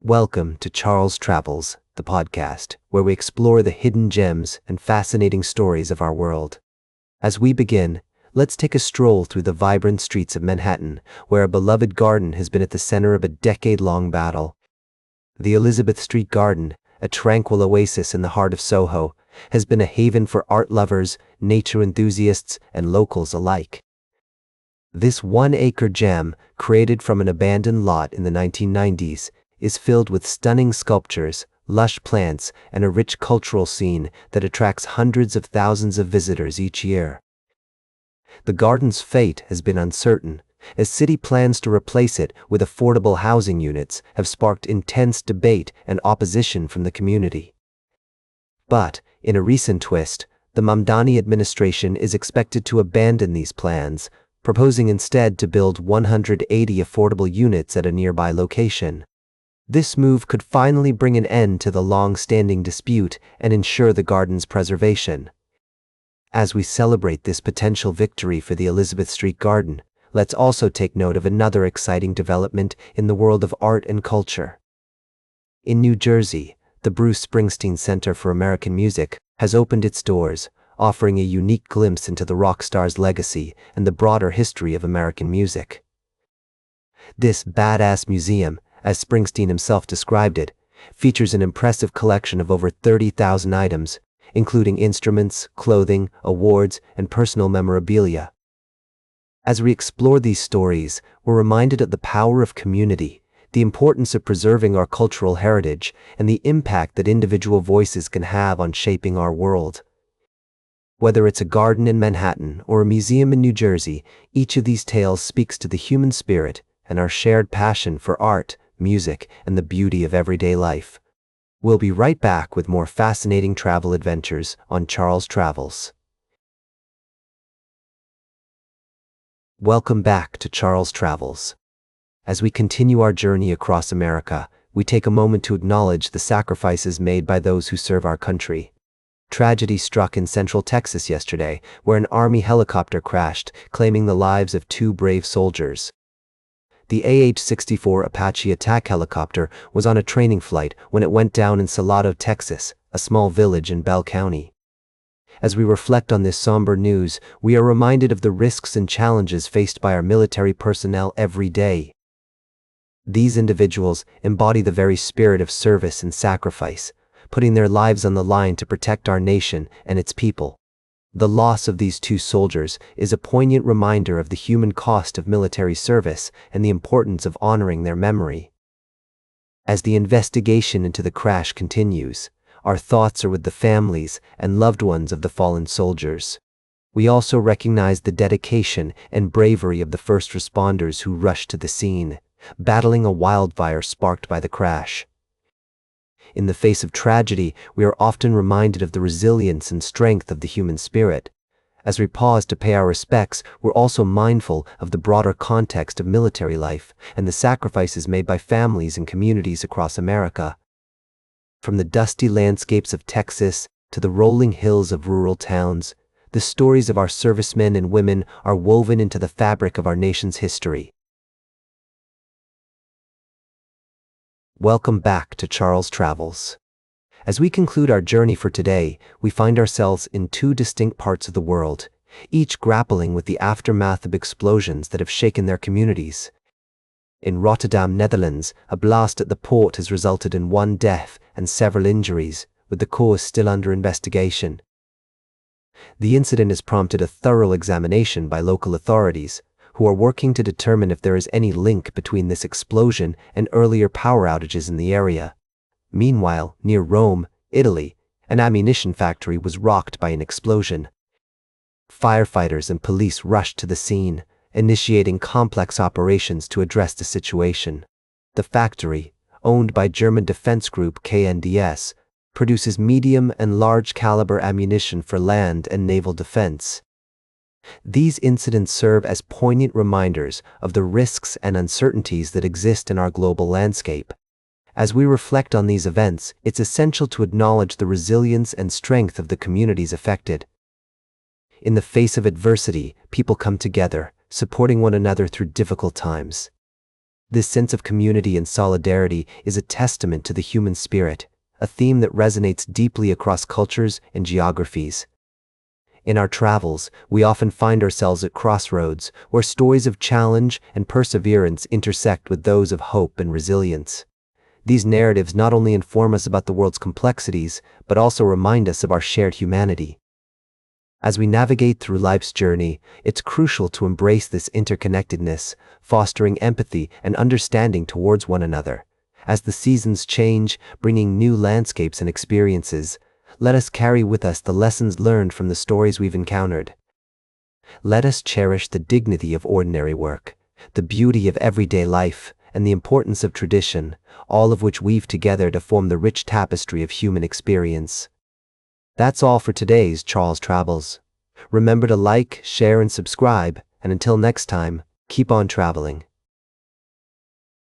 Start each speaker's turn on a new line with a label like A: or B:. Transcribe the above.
A: Welcome to Charles Travels, the podcast, where we explore the hidden gems and fascinating stories of our world. As we begin, let's take a stroll through the vibrant streets of Manhattan, where a beloved garden has been at the center of a decade-long battle. The Elizabeth Street Garden, a tranquil oasis in the heart of Soho, has been a haven for art lovers, nature enthusiasts, and locals alike. This one-acre gem, created from an abandoned lot in the 1990s, is filled with stunning sculptures, lush plants, and a rich cultural scene that attracts hundreds of thousands of visitors each year. The garden's fate has been uncertain, as city plans to replace it with affordable housing units have sparked intense debate and opposition from the community. But, in a recent twist, the Mamdani administration is expected to abandon these plans, proposing instead to build 180 affordable units at a nearby location. This move could finally bring an end to the long-standing dispute and ensure the garden's preservation. As we celebrate this potential victory for the Elizabeth Street Garden, let's also take note of another exciting development in the world of art and culture. In New Jersey, the Bruce Springsteen Center for American Music has opened its doors, offering a unique glimpse into the rock star's legacy and the broader history of American music. This badass museum, as Springsteen himself described it, features an impressive collection of over 30,000 items, including instruments, clothing, awards, and personal memorabilia. As we explore these stories, we're reminded of the power of community, the importance of preserving our cultural heritage, and the impact that individual voices can have on shaping our world. Whether it's a garden in Manhattan or a museum in New Jersey, each of these tales speaks to the human spirit and our shared passion for art, music, and the beauty of everyday life. We'll be right back with more fascinating travel adventures on Charles Travels. Welcome back to Charles Travels. As we continue our journey across America, we take a moment to acknowledge the sacrifices made by those who serve our country. Tragedy struck in central Texas yesterday, where an Army helicopter crashed, claiming the lives of two brave soldiers. The AH-64 Apache attack helicopter was on a training flight when it went down in Salado, Texas, a small village in Bell County. As we reflect on this somber news, we are reminded of the risks and challenges faced by our military personnel every day. These individuals embody the very spirit of service and sacrifice, putting their lives on the line to protect our nation and its people. The loss of these two soldiers is a poignant reminder of the human cost of military service and the importance of honoring their memory. As the investigation into the crash continues, our thoughts are with the families and loved ones of the fallen soldiers. We also recognize the dedication and bravery of the first responders who rushed to the scene, battling a wildfire sparked by the crash. In the face of tragedy, we are often reminded of the resilience and strength of the human spirit. As we pause to pay our respects, we're also mindful of the broader context of military life and the sacrifices made by families and communities across America. From the dusty landscapes of Texas to the rolling hills of rural towns, the stories of our servicemen and women are woven into the fabric of our nation's history. Welcome back to Charles Travels. As we conclude our journey for today, we find ourselves in two distinct parts of the world, each grappling with the aftermath of explosions that have shaken their communities. In Rotterdam, Netherlands, a blast at the port has resulted in one death and several injuries, with the cause still under investigation. The incident has prompted a thorough examination by local authorities, who are working to determine if there is any link between this explosion and earlier power outages in the area. Meanwhile, near Rome, Italy, an ammunition factory was rocked by an explosion. Firefighters and police rushed to the scene, initiating complex operations to address the situation. The factory, owned by German defense group KNDS, produces medium and large caliber ammunition for land and naval defense. These incidents serve as poignant reminders of the risks and uncertainties that exist in our global landscape. As we reflect on these events, it's essential to acknowledge the resilience and strength of the communities affected. In the face of adversity, people come together, supporting one another through difficult times. This sense of community and solidarity is a testament to the human spirit, a theme that resonates deeply across cultures and geographies. In our travels, we often find ourselves at crossroads where stories of challenge and perseverance intersect with those of hope and resilience. These narratives not only inform us about the world's complexities, but also remind us of our shared humanity. As we navigate through life's journey, it's crucial to embrace this interconnectedness, fostering empathy and understanding towards one another. As the seasons change, bringing new landscapes and experiences, let us carry with us the lessons learned from the stories we've encountered. Let us cherish the dignity of ordinary work, the beauty of everyday life, and the importance of tradition, all of which weave together to form the rich tapestry of human experience. That's all for today's Charles Travels. Remember to like, share, and subscribe, and until next time, keep on traveling.